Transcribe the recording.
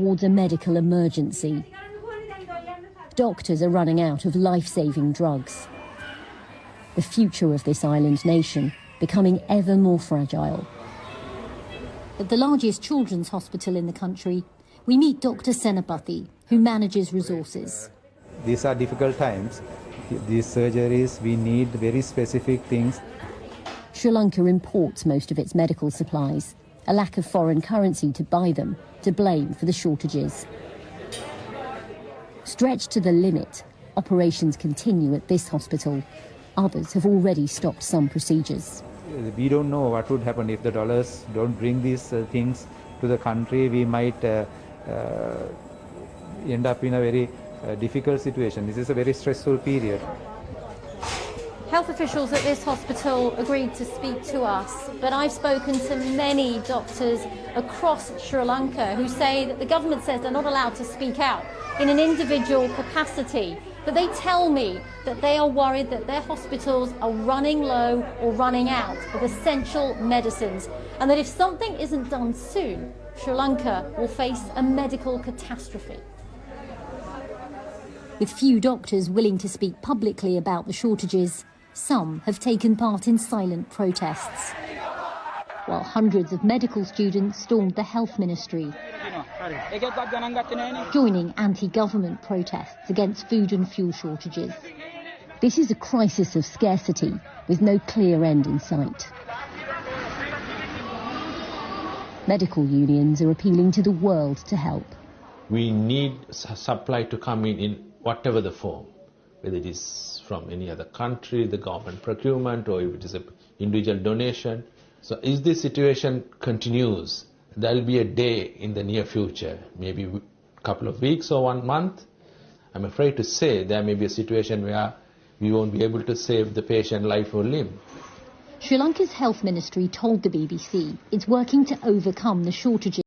towards a medical emergency. Doctors are running out of life-saving drugs. The future of this island nation becoming ever more fragile. At the largest children's hospital in the country, we meet Dr. Senapathy, who manages resources. These are difficult times. These surgeries, we need very specific things. Sri Lanka imports most of its medical supplies. A lack of foreign currency to buy them to blame for the shortages. Stretched to the limit, operations continue at this hospital. Others have already stopped some procedures. We don't know what would happen if the dollars don't bring these things to the country. We might end up in a very difficult situation. This is a very stressful period. Health officials at this hospital agreed to speak to us, but I've spoken to many doctors across Sri Lanka who say that the government says they're not allowed to speak out in an individual capacity. But they tell me that they are worried that their hospitals are running low or running out of essential medicines, and that if something isn't done soon, Sri Lanka will face a medical catastrophe. With few doctors willing to speak publicly about the shortages, some have taken part in silent protests, while hundreds of medical students stormed the health ministry, joining anti-government protests against food and fuel shortages. This is a crisis of scarcity with no clear end in sight. Medical unions are appealing to the world to help. We need supply to come in whatever the form, whether it is from any other country, the government procurement, or if it is an individual donation. So if this situation continues, there will be a day in the near future, maybe a couple of weeks or 1 month. I'm afraid to say there may be a situation where we won't be able to save the patient life or limb. Sri Lanka's health ministry told the BBC it's working to overcome the shortages.